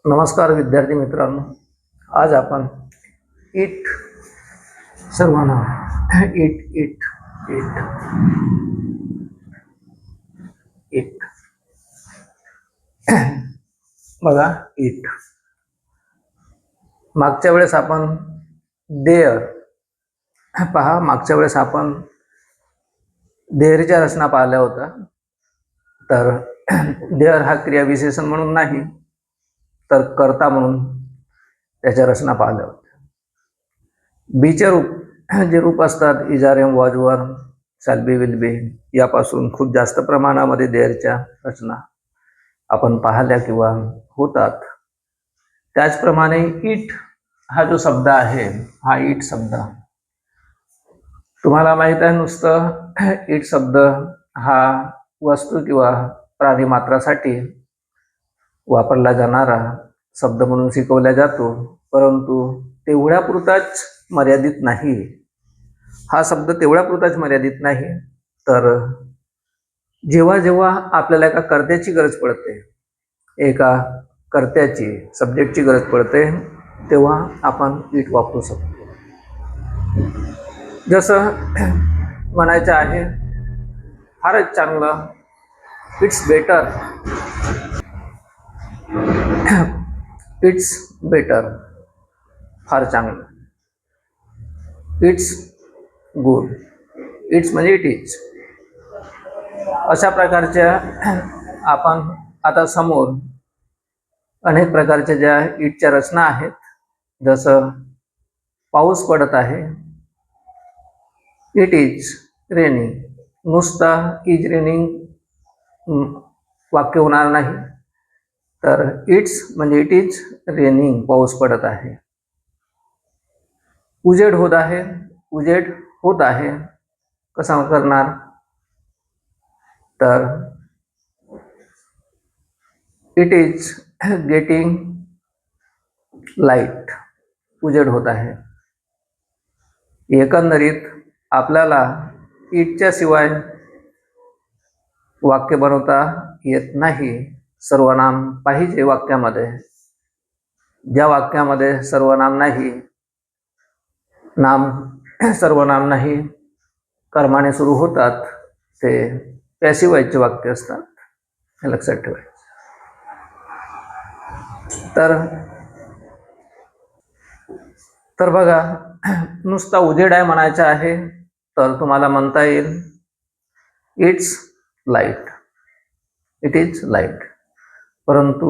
नमस्कार विद्यार्थी मित्रांनो, आज आपण इट सर्वनाम इट इट इट इट बघा. इट मागच्या वेळेस आपण देअर पहा. मागच्या वेळेस आपण देअरच्या रचना पाहिल्या होत्या. तर देअर हा क्रियाविशेषण म्हणून नाही तर कर्ता म्हणून त्याच्या रचना पाहिल्या होत्या. बीचे जे रूप असतात इजारेम, वॉजवर, शॅल बी, विल बी, यापासून खूप जास्त प्रमाणामध्ये देअरच्या रचना आपण पाहिल्या किंवा होतात. त्याचप्रमाणे इट हा जो शब्द आहे, हा इट शब्द तुम्हाला माहित आहे. नुसतं इट शब्द हा वस्तू किंवा प्राणीमात्रासाठी वापरला जाणारा शब्द म्हणून शिकवला जातो, परंतु तेवढ्यापुरताच मर्यादित नाही. हा शब्द तेवढ्यापुरताच मर्यादित नाही, तर जेव्हा जेव्हा आपल्याला एका कर्त्याची गरज पडते, एका कर्त्याची सब्जेक्टची गरज पडते, तेव्हा आपण इट वापरू शकतो. जसं म्हणायचं आहे, फारच चांगलं, इट्स बेटर, इट्स बेटर, फार चांगलं. इट्स गुड, इट्स म्हणजे इट इज. अशा प्रकारच्या आपण आता समोर अनेक प्रकारच्या ज्या इटच्या रचना आहेत. जसं पाऊस पडत आहे, इट इज रेनिंग. नुसता इज रेनिंग वाक्य होणार नाही, तर इट्स म्हणजे इट इज रेनिंग, पाऊस पडत आहे. उजेड होत आहे, उजेड होत आहे. कसा करणार, तर इट इज गेटिंग लाईट, उजेड होत आहे. एकंदरीत आपल्याला इटच्या शिवाय वाक्य बनवता येत नाही. सर्वनाम पाहिजे वाक्यामध्ये. ज्या वाक्यामध्ये सर्वनाम नाही, सर्वनाम नाही, कर्माने सुरू होतात, ते पॅसिव्ह व्हॉइसचे वाक्य असतात. हे लक्षात ठेवायचं. तर बघा, नुसता उजेड आहे म्हणायचं आहे, तर तुम्हाला म्हणता येईल it's light, it is light. परंतु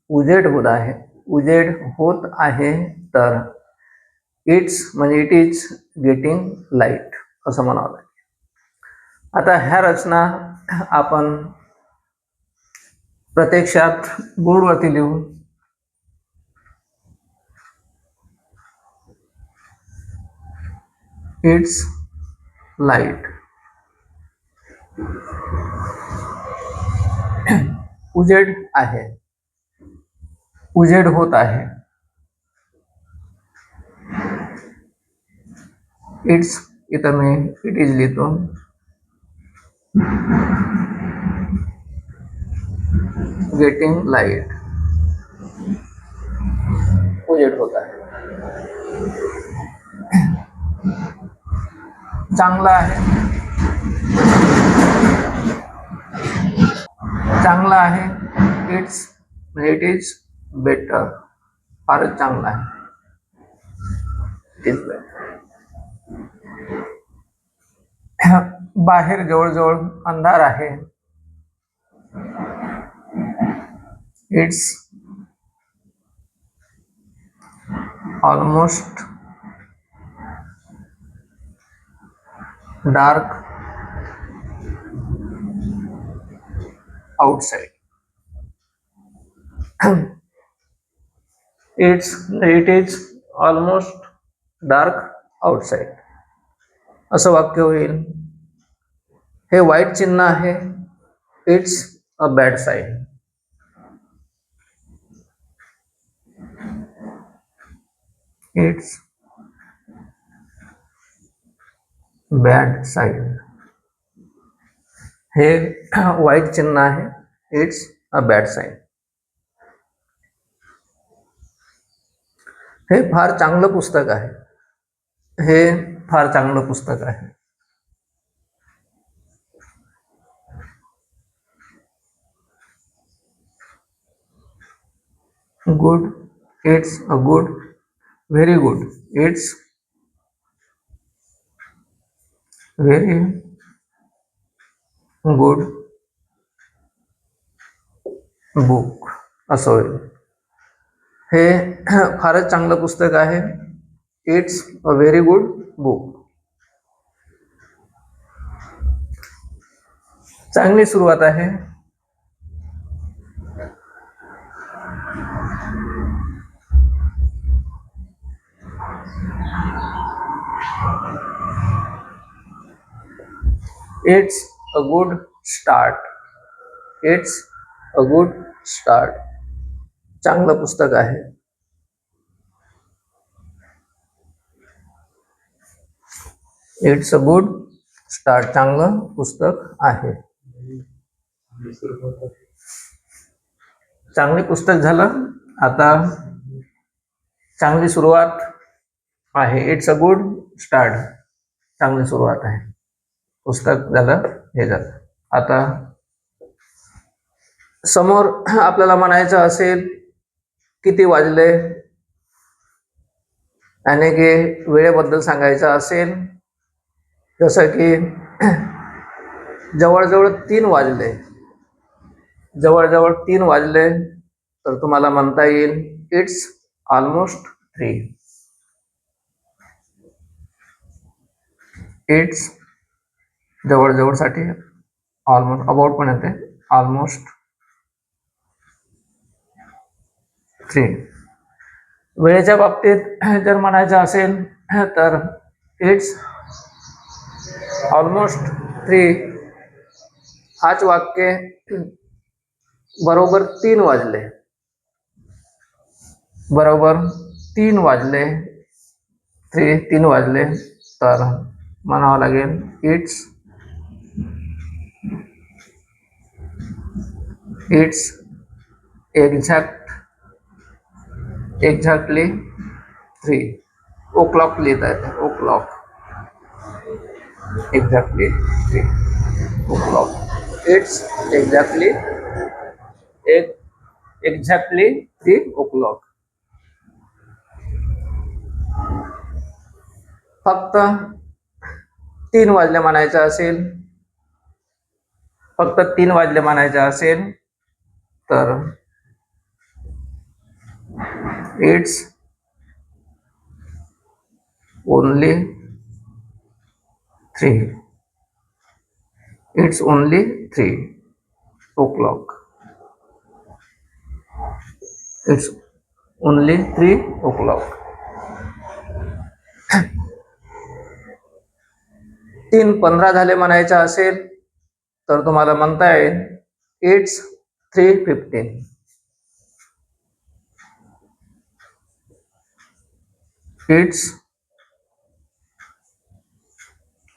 उजेड होत आहे, उजेड होत आहे, तर इट्स म्हणजे इट इज गेटिंग लाईट असं म्हणावं लागेल. आता ह्या रचना आपण प्रत्यक्षात बोर्डवरती लिहू. इट्स लाईट, उजेड आहे, उजेड होत आहे. इट्स इथं मी इट इज लिहितो. गेटिंग लाईट, उजेड होत आहे. चांगला आहे, चांगला आहे. इट्स म्हणजे इट इज बेटर, फारच चांगला आहे. It is better. बाहेर जवळजवळ अंधार आहे. It's almost dark outside. It is almost dark outside असं वाक्य होईल. हे वाईट चिन्ह आहे. It's a bad side. It's bad side, हे वाईट चिन्ह आहे. It's a bad side. हे फार चांगलं पुस्तक आहे. हे फार चांगलं पुस्तक आहे. Good, it's a good, very good, it's very good book असं होईल. हे फारच चांगलं पुस्तक आहे. It's a very good book. चांगली सुरुवात आहे. It's a good start. It's a good start. चांगलं पुस्तक आहे. It's a good start. चांगलं पुस्तक आहे. चांगले पुस्तक झालं. आता चांगली सुरुवात आहे. It's a good start. चांगली सुरुवात आहे. पुस्तक झालं, हे झालं. आता समोर आपल्याला म्हणायचं असेल किती वाजले आणि की वेळेबद्दल सांगायचं असेल, जसं की जवळजवळ 3 वाजले. जवळजवळ 3 वाजले तर तुम्हाला म्हणता येईल इट्स ऑलमोस्ट 3. इट्स जवळजवळसाठी ऑलमोस्ट, अबाउट पण येते, ऑलमोस्ट 3. वेळेच्या बाबतीत जर म्हणायचं असेल तर इट्स ऑलमोस्ट 3 हाच वाक्य बरोबर 3 वाजले. बरोबर 3 वाजले. 3 वाजले तर म्हणावं लागेल इट्स एक्झॅक्टली 3. ओ क्लॉक लिहिता येते. O'clock. Exactly 3. O'clock. It's exactly 3 o'clock. फक्त 3 वाजले म्हणायचं असेल, फक्त 3 वाजले म्हणायचं असेल तर it's only 3. It's only 3 o'clock. It's only 3 o'clock. 3:15 झाले म्हणायचं असेल तर तुम्हाला म्हणता येईल इट्स 3:15. इट्स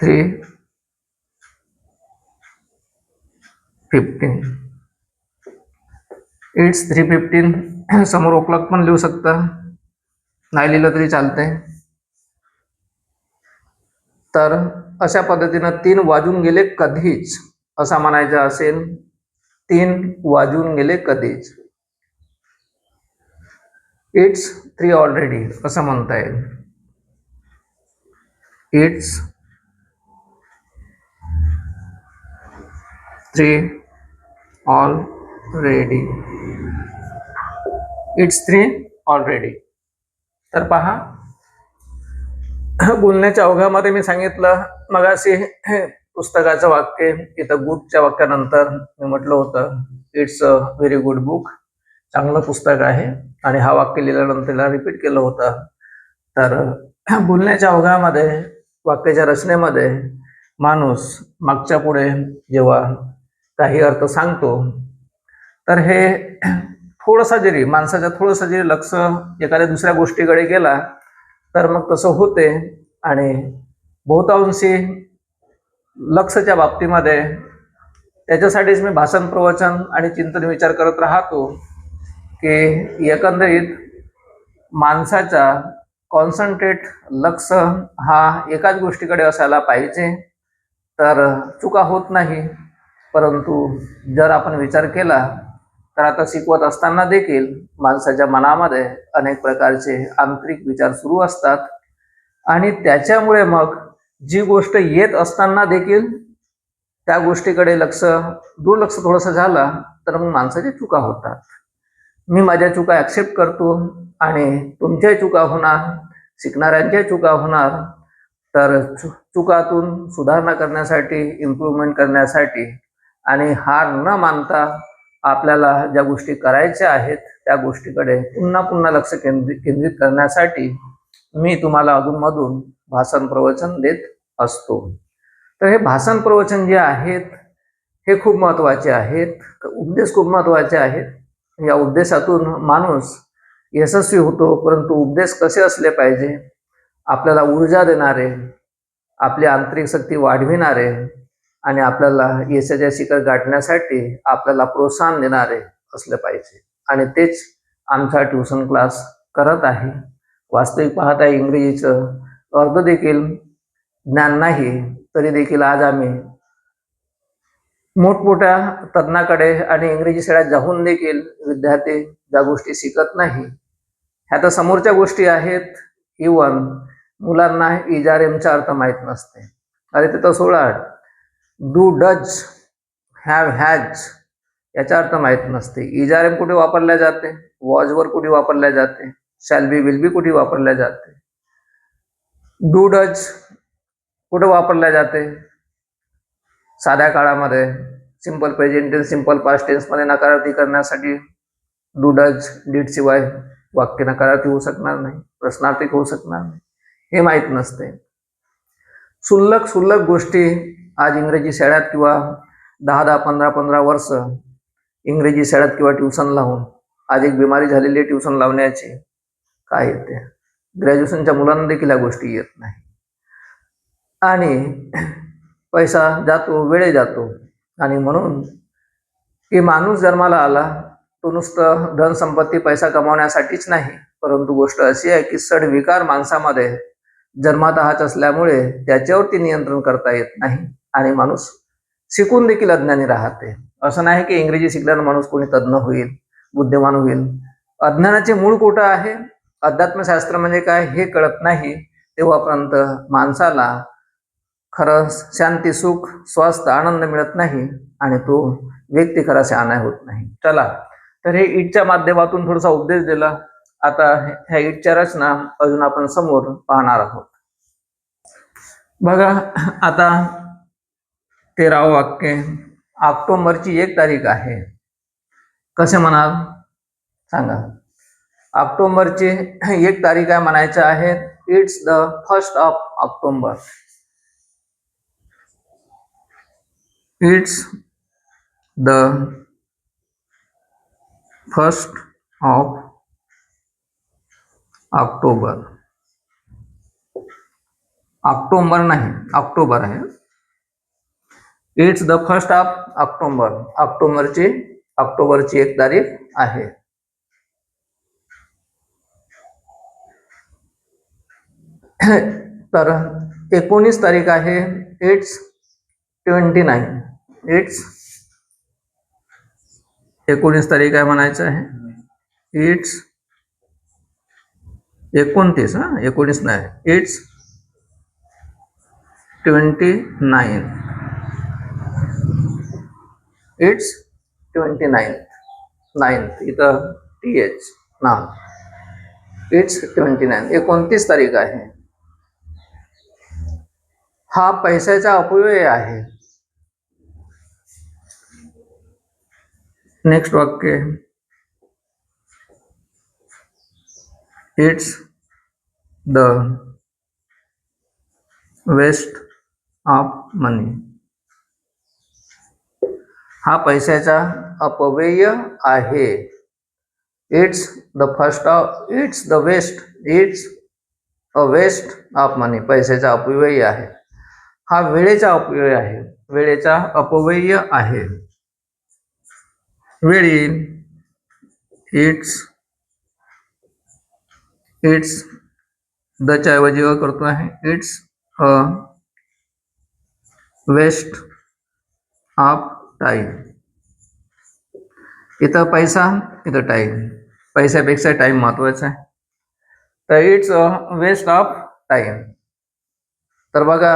3:15. इट्स 3:15 समोर ओ क्लॉक पण लिहू शकता, नाही लिहिलं तरी चालतंय. तर अशा पद्धतीनं 3 वाजून गेले कधीच असं म्हणायचं असेल, 3 वाजून गेले कधीच. इट्स 3 ऑलरेडी असं म्हणता येईल. It's 3 already. It's 3 already. तर पहा, बोलण्याच्या ओघामध्ये मी सांगितलं मगाशी पुस्तकाचं वाक्य, इथं गुडच्या वाक्यानंतर मी म्हटलं होतं it's a very good book. चांगलं पुस्तक आहे. आणि हा वाक्य लिहिल्यानंतर त्याला रिपीट केलं होतं. तर बोलण्याच्या ओघामध्ये, वाक्याच्या रचनेमध्ये माणूस मागच्या पुढे जेव्हा काही अर्थ सांगतो तर हे थोडंसं जरी माणसाच्या थोडंसं जरी लक्ष एखाद्या दुसऱ्या गोष्टीकडे गेला तर मग तसं होते. आणि बहुतांशी लक्षच्या बाबतीमध्ये त्याच्यासाठीच मी भाषण, प्रवचन आणि चिंतन विचार करत राहतो की एकंदरीत माणसाचा कॉन्सन्ट्रेट लक्ष हा एकाच गोष्टीकडे असायला पाहिजे तर चुका होत नाही. परंतु जर आपण विचार केला तर आता शिकवत असताना देखील माणसाच्या मनामध्ये अनेक प्रकारचे आंतरिक विचार सुरू असतात आणि त्याच्यामुळे मग जी गोष्ट येत असताना देखील त्या गोष्टीकडे दुर्लक्ष थोडंसं झालं तर मग माणसाची चुका होतात. मी माझ्या चुका ॲक्सेप्ट करतो आणि तुमच्या चुका होणार, शिकणाऱ्यांच्या चुका होणार. तर चुकातून सुधारणा करण्यासाठी, इम्प्रूव्हमेंट करण्यासाठी आणि हार न मानता आपल्याला ज्या गोष्टी करायच्या आहेत त्या गोष्टीकडे पुन्हा पुन्हा लक्ष केंद्रित करण्यासाठी मी तुम्हाला अधूनमधून भाषण प्रवचन देत असतो. तर हे भाषण प्रवचन जे आहेत हे खूप महत्त्वाचे आहेत, उपदेश खूप महत्त्वाचे आहेत. या उपदेशातून माणूस यशस्वी होतो. परंतु उपदेश कसे असले पाहिजे? आपल्याला ऊर्जा देणारे, आपली आंतरिक शक्ती वाढविणारे आणि आपल्याला यशाच्या शिखर गाठण्यासाठी आपल्याला प्रोत्साहन देणारे असले पाहिजे. आणि तेच आमचा ट्युशन क्लास करत आहे. वास्तविक पाहता इंग्रजीचं अर्ध देखील ज्ञान नाही तरी देखील आज आम्ही मोठमोठ्या तज्ञाकडे आणि इंग्रजी शाळेत जाऊन देखील विद्यार्थी ज्या गोष्टी शिकत नाही ह्या तर समोरच्या गोष्टी आहेत. इवन मुलांना इजारेमचा अर्थ माहीत नसते. अरे तिथं 16 डू, डज, हॅव, हॅज याचा अर्थ माहीत नसते. इजारेम कुठे वापरल्या जाते? वॉजवर कुठे वापरल्या जाते? शॅल बी, विल बी कुठे वापरल्या जाते? डू, डज कुठे वापरल्या जाते? साध्या काळामध्ये simple present tense, simple past टेन्समध्ये नकारार्थी करण्यासाठी डू, डज, डीड शिवाय वाक्य नकारार्थी होऊ शकणार नाही, प्रश्नार्थक होऊ शकणार नाही, हे माहीत नसते. सुल्लक गोष्टी आज इंग्रजी शाळेत किंवा 10 15 वर्ष इंग्रजी शाळेत किंवा ट्युशन लावून आज एक बिमारी झालेली आहे ट्युशन लावण्याची. काय येते? ग्रॅज्युएशनच्या मुलांना देखील या गोष्टी येत नाही. आणि पैसा जातो, वेळ जातो. आणि म्हणून की माणूस जन्माला आला तो नुसतं धन संपत्ती पैसा कमावण्यासाठीच नाही, परंतु गोष्ट अशी आहे की सडविकार माणसामध्ये जन्मात हाच असल्यामुळे त्याच्यावरती नियंत्रण करता येत नाही आणि माणूस शिकून देखील अज्ञानी राहते. असं नाही की इंग्रजी शिकल्यानं माणूस कोणी तज्ञ होईल, बुद्धिमान होईल. अज्ञानाचे मूळ कुठं आहे? अध्यात्मशास्त्र म्हणजे काय हे कळत नाही तेव्हापर्यंत माणसाला खरं शांती, सुख, स्वास्थ्य, आनंद मिळत नाही आणि तो व्यक्ती खरा शहाणा होत नाही. चला, तर हे ईटच्या माध्यमातून थोडासा उपदेश दिला. आता ह्या ईटच्या रचना अजून आपण समोर पाहणार आहोत. बघा, आता 13वं वाक्य, ऑक्टोबरची 1 तारीख आहे. कसे म्हणाल सांगा? ऑक्टोबरची 1 तारीख आहे म्हणायचं आहे. It's the 1st of October. It's the 1st of October. October नाही, ऑक्टोबर आहे. It's the 1st of October. ऑक्टोबरची 1 तारीख आहे. तर 19 तारीख आहे. इट्स 29. इट्स 19 तारीख आहे म्हणायचं आहे. इट्स 29, 19 नाही. इट्स 29. इट्स 29. 9th इथं TH ना. इट्स 29. 29 तारीख आहे. हा पैशाचा अपव्यय आहे. नेक्स्ट वाक्य, इट्स द वेस्ट ऑफ मनी. हा पैशाचा अपव्यय आहे. इट्स द वेस्ट ऑफ मनी. पैशाचा अपव्यय आहे. हा वेळेचा अपव्यय आहे. वेळेचा अपव्यय आहे. वेळी इट्स इट्स दच्या ऐवजी अ करतो आहे. It's a waste of time. इथं पैसा, इथं टाइम. पैशापेक्षा टाइम महत्वाचा आहे. तर it's a waste of time. तर बघा,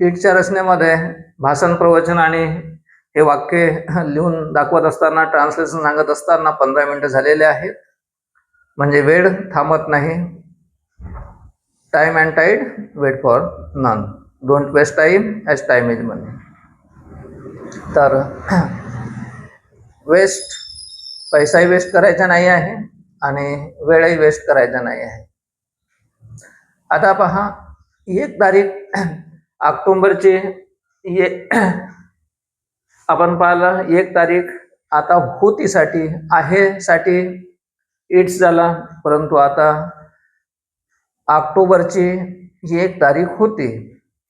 इटच्या रचनेमध्ये भाषण, प्रवचन आणि हे वाक्य लिहून दाखवत असताना, ट्रान्सलेशन सांगत असताना 15 मिनिटं झालेले आहेत. म्हणजे वेळ थांबत नाही. Time and tide wait for none. Don't waste time as time is money. तर वेस्ट, पैसाही वेस्ट करायचा नाही आहे आणि वेळही वेस्ट करायचा नाही आहे. आता पहा, 1 तारीख ऑक्टोबरची आपण पाहिलं 1 तारीख आता होतीसाठी आहेसाठी इट्स झाला, परंतु आता ऑक्टोबरची 1 तारीख होती,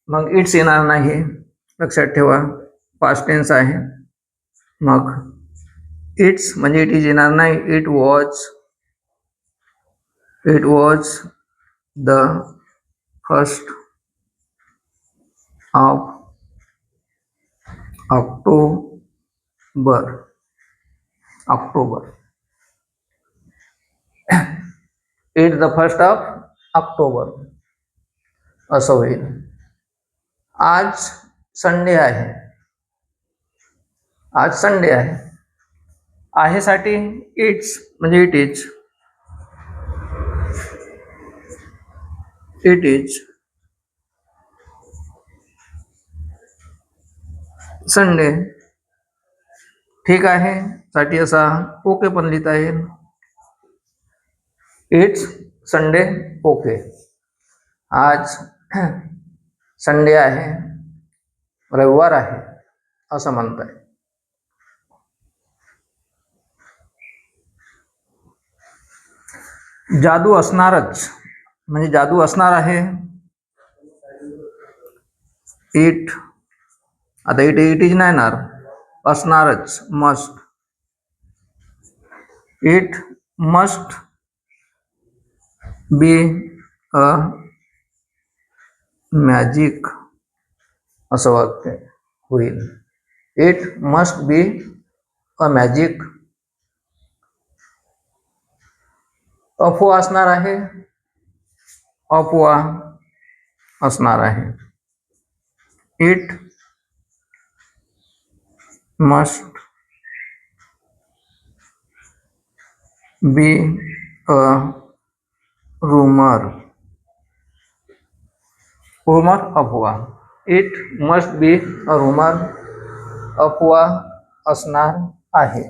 मग इट्स येणार नाही. लक्षात ठेवा, पास्ट टेन्स आहे. मग इट्स म्हणजे इट इज येणार नाही. It was the first of October. It the first of October असं होईल. आज संडे आहे. आज संडे आहे. आहेसाठी इट्स म्हणजे इट इज संडे. ठीक आहे साठी असा ओके पण लिहिता येईल. It's Sunday okay. आज संडे आहे, रविवार आहे असं म्हणताय. जादू असणारच म्हणजे जादू असणार आहे. इट, आता इट इज नाही येणार, असणारच. Must. It must be a magic असं वाक्य होईल. It must be a magic. अफवा असणार आहे. अफवा असणार आहे. It must be a rumor. rumor अफवा. It must be a rumor. अफवा असणार आहे.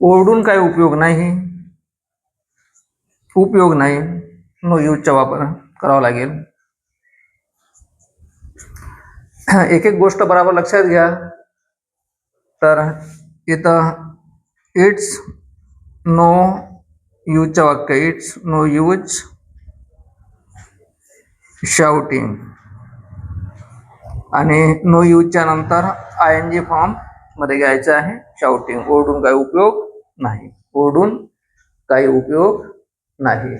ओरडून काही उपयोग नाही. उपयोग नाही. नो यूजचा वापर करावा लागेल. एक एक गोष्ट बरोबर लक्षात घ्या. तर इथं इट्स नो यूजचं वाक्य. It's no use shouting. आणि नो यूजच्या नंतर ING फॉर्म मध्ये घ्यायचं आहे शाउटिंग. ओरडून काही उपयोग नाही. ओरडून काही उपयोग नाही.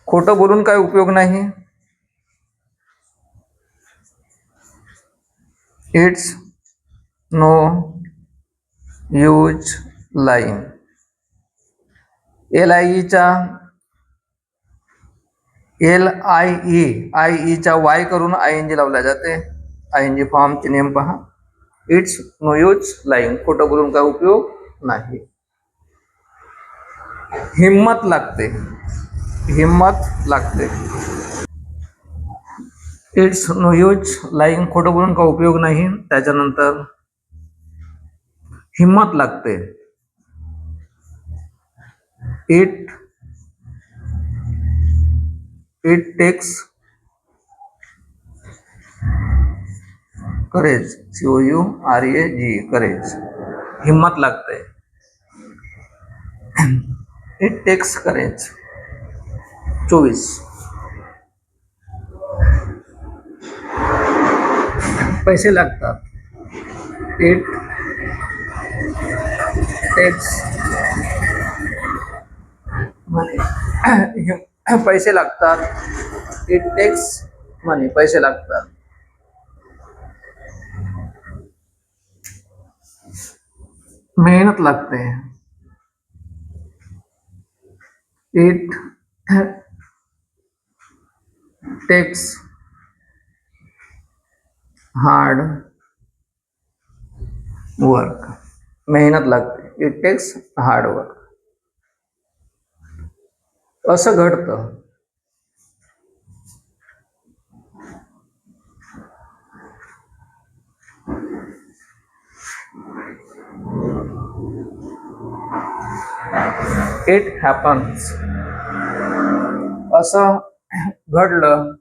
खोटं बोलून काही उपयोग नाही. It's no use lying. LIEचा LIEचा वाय करून ING लावला जाते. ING फॉर्मचे नियम पहा. It's no use lying. खोटं बोलून काय उपयोग नाही. हिम्मत लागते. हिम्मत लागते. It's no use lying. खोटं बोलून का उपयोग नाही. त्याच्यानंतर हिम्मत लागते. It takes courage. COURAGE courage. हिम्मत लागते. It takes courage. 24. पैसे लागतात. इट टेक्स मनी पैसे लागतात. इट टेक्स मनी पैसे लागतात. मेहनत लागते. It takes hard work. मेहनत लागते. It takes hard work. असं घडतं. It happens. असं घडलं.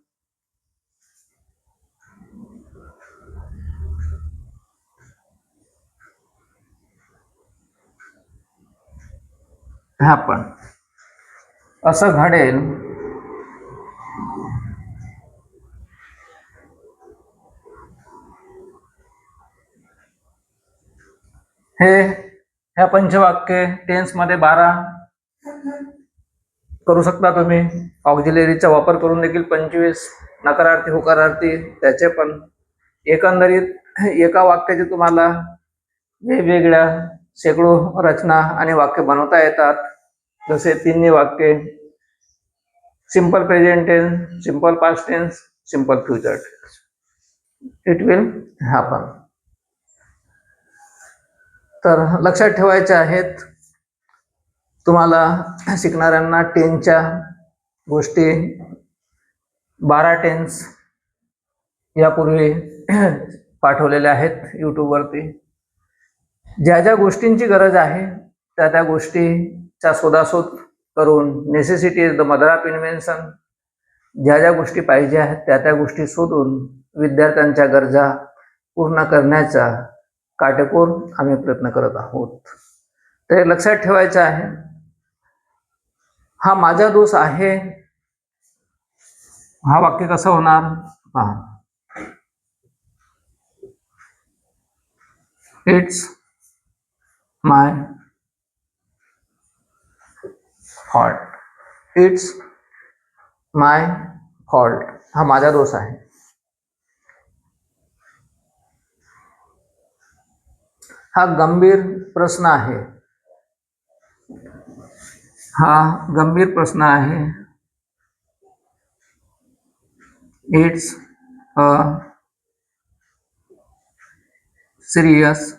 हॅपन. असं घडेल. ह्या पंचवाक्य टेन्समध्ये 12 करू शकता तुम्ही. ऑक्झिलरीचा वापर करून देखील 25 नकारार्थी होकारार्थी त्याचे पण. एकंदरीत एका वाक्याचे तुम्हाला वेगवेगळ्या शेकडो रचना आणि वाक्य बनवता येतात. जसे तिन्ही वाक्ये simple present tense, simple past tense, simple future tense. It will happen. तर लक्षात ठेवायचे आहेत तुम्हाला शिकणाऱ्यांना टेन्सच्या गोष्टी. 12 टेन्स यापूर्वी पाठवलेल्या आहेत यूट्यूबवरती. ज्या ज्या गोष्टींची गरज आहे त्या गोष्टीचा शोधाशोध करून, necessity is the mother of invention, ज्या ज्या गोष्टी पाहिजे आहेत त्या गोष्टी शोधून विद्यार्थ्यांच्या गरजा पूर्ण करण्याचा काटेकोर आम्ही प्रयत्न करत आहोत. तर लक्षात ठेवायचं आहे, हा माझा दोष आहे. हा वाक्य कसं होणार पहा. It's my fault. It's my fault. हा माझा दोष आहे. हा गंभीर प्रश्न आहे. हा गंभीर प्रश्न आहे. It's a serious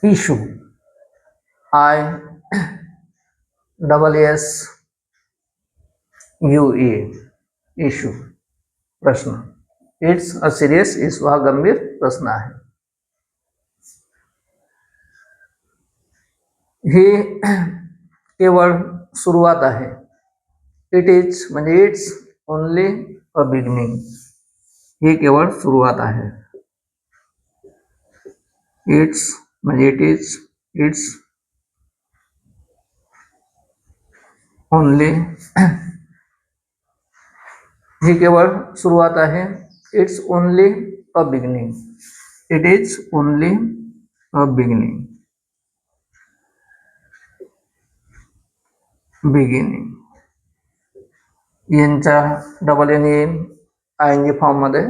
issue. I double S U E issue. प्रश्न. It's a serious issue. हा गंभीर प्रश्न आहे. ही केवळ सुरुवात आहे. इट इज म्हणजे इट्स ओनली अ बिगिनिंग. ही केवळ सुरुवात आहे. इट्स म्हणजे इट इज. It's only. ही केवळ सुरुवात आहे. It's only a beginning. It is only a beginning. Beginning यांचा डबल एन येईल आयएनजी फॉर्म मध्ये.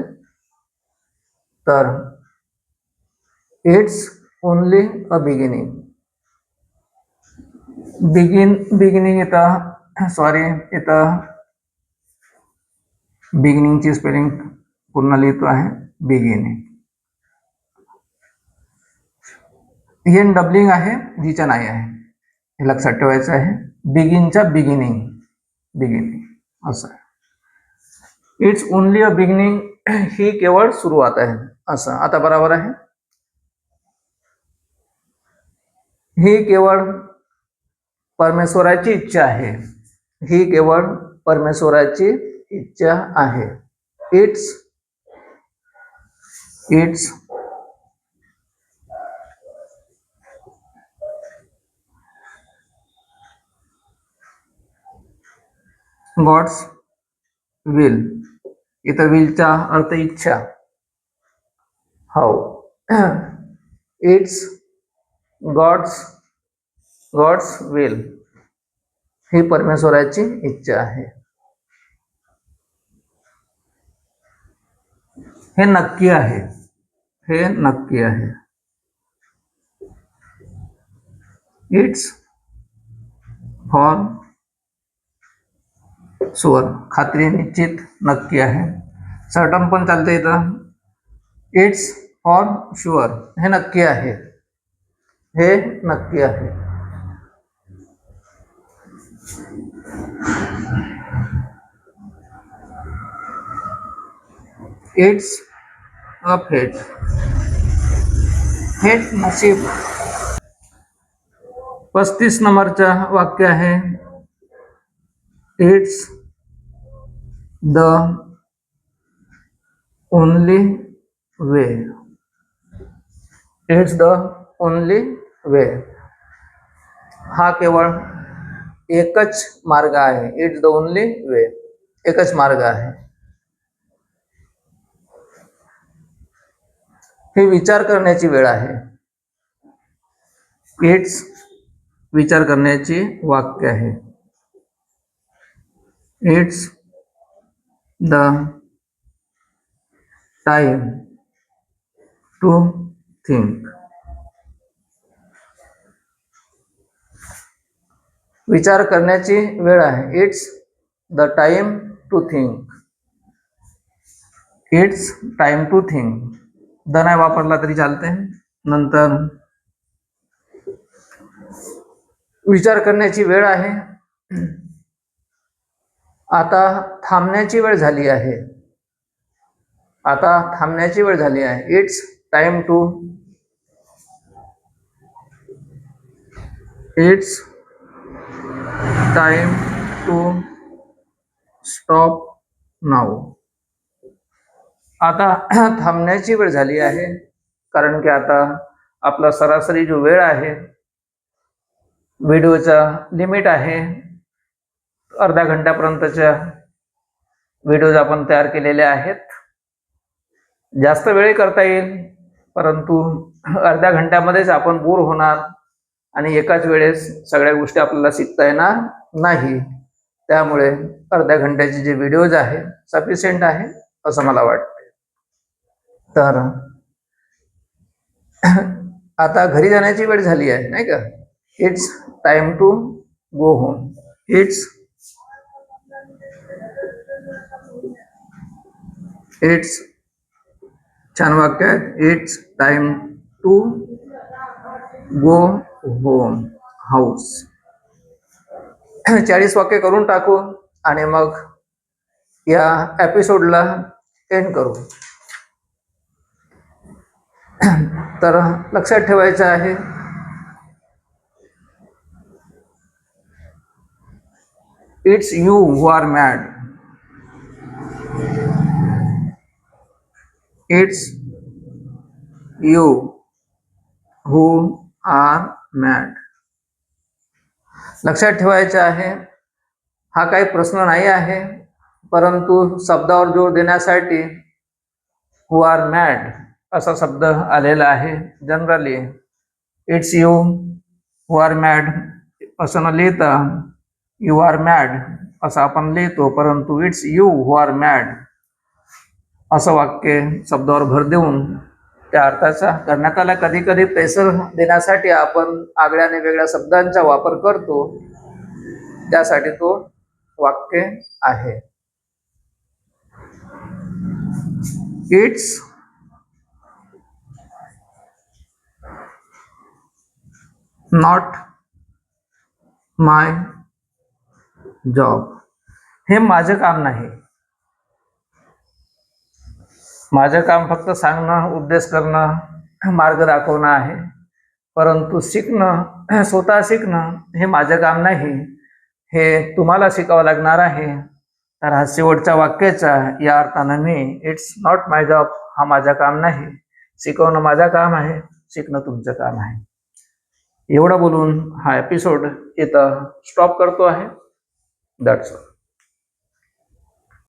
तर it's only a beginning. Beginning इथं बिगिनिंगची स्पेलिंग पूर्ण लिहितो आहे. बिगिनिंग. हे डबलिंग आहे, जीच्या नाही आहे, हे लक्षात ठेवायचं आहे. बिगिनचा बिगिनिंग. बिगिनिंग असं आहे. It's only a beginning. ही केवळ सुरुवात आहे असं. आता बरोबर आहे. ही केवळ परमेश्वराची इच्छा आहे. ही केवळ परमेश्वराची इच्छा आहे. It's God's will. इथं विलचा अर्थ इच्छा. हाऊ इट्स गॉड्स विल, ही परमेश्वराची इच्छा आहे. हे नक्की आहे, हे नक्की आहे. इट्स फॉर शुअर, खात्री, निश्चित, नक्की आहे. सर्टन पण चालते इथं. इट्स फॉर शुअर, हे नक्की आहे, हे नक्की आहे. इट्स अ फेट, हे नसीब. 35 नंबरचं वाक्य आहे. It's the only way, it's the only way, हा केवळ एकच मार्ग आहे. इट्स द ओनली वे, एकच मार्ग आहे. हे विचार करण्याची वेळ आहे. इट्स विचार करण्याची वाक्य आहे. It's the time to think, विचार करण्याची वेळ आहे. It's the time to think, it's time to think, the नाही वापरला तरी चालते. नंतर विचार करण्याची वेळ आहे. आता थांबण्याची वेळ झाली आहे, आता थांबण्याची वेळ झाली आहे. It's time to, it's time to stop now, आता थांबण्याची वेळ झाली आहे. कारण की आता आपला सरासरी जो वेळ आहे, व्हिडिओचा लिमिट आहे, अर्ध्या घंट्यापर्यंतच्या व्हिडिओज आपण तयार केलेले आहेत. जास्त वेळही करता येईल, परंतु अर्ध्या घंट्यामध्येच आपण बोर होणार आणि एकाच वेळेस सगळ्या गोष्टी आपल्याला शिकता येणार नाही. त्यामुळे अर्ध्या घंट्याचे जे व्हिडिओज आहे सफिशियंट आहे असं मला वाटतं. तर आता घरी जाण्याची वेळ झाली आहे, नाही का. It's time to go home, it's छान वाक्य आहे. It's time to go home house. 40 वाक्य करून टाकू आणि मग या एपिसोडला एंड करू. तर लक्षात ठेवायचं आहे, it's you who are mad, it's you who are mad. लक्षात ठेवायचं आहे, हा काही प्रश्न नाही आहे, परंतु शब्दावर जोर देण्यासाठी हू आर मॅड असा शब्द आलेला आहे. Generally it's you who are mad असं न लिहिता यू आर मॅड असं आपण लिहितो, परंतु it's you who are mad असं वाक्य शब्दावर भर देऊन त्या अर्थाचा करण्यात आला. कधी कधी प्रेशर देण्यासाठी आपण आगळ्याने वेगळ्या शब्दांचा वापर करतो, त्यासाठी तो वाक्य आहे. इट्स नॉट माय जॉब, हे माझं काम नाही. माझं काम फक्त सांगणं, उपदेश करणं, मार्ग दाखवणं आहे, परंतु शिकणं, स्वतः शिकणं हे माझं काम नाही, हे तुम्हाला शिकावं लागणार आहे. तर हा शेवटच्या वाक्याचा या अर्थानं me it's not my job, हा माझं काम नाही, शिकवणं माझं काम आहे, शिकणं तुमचं काम आहे. एवढं बोलून हा एपिसोड इथं स्टॉप करतो आहे. That's all.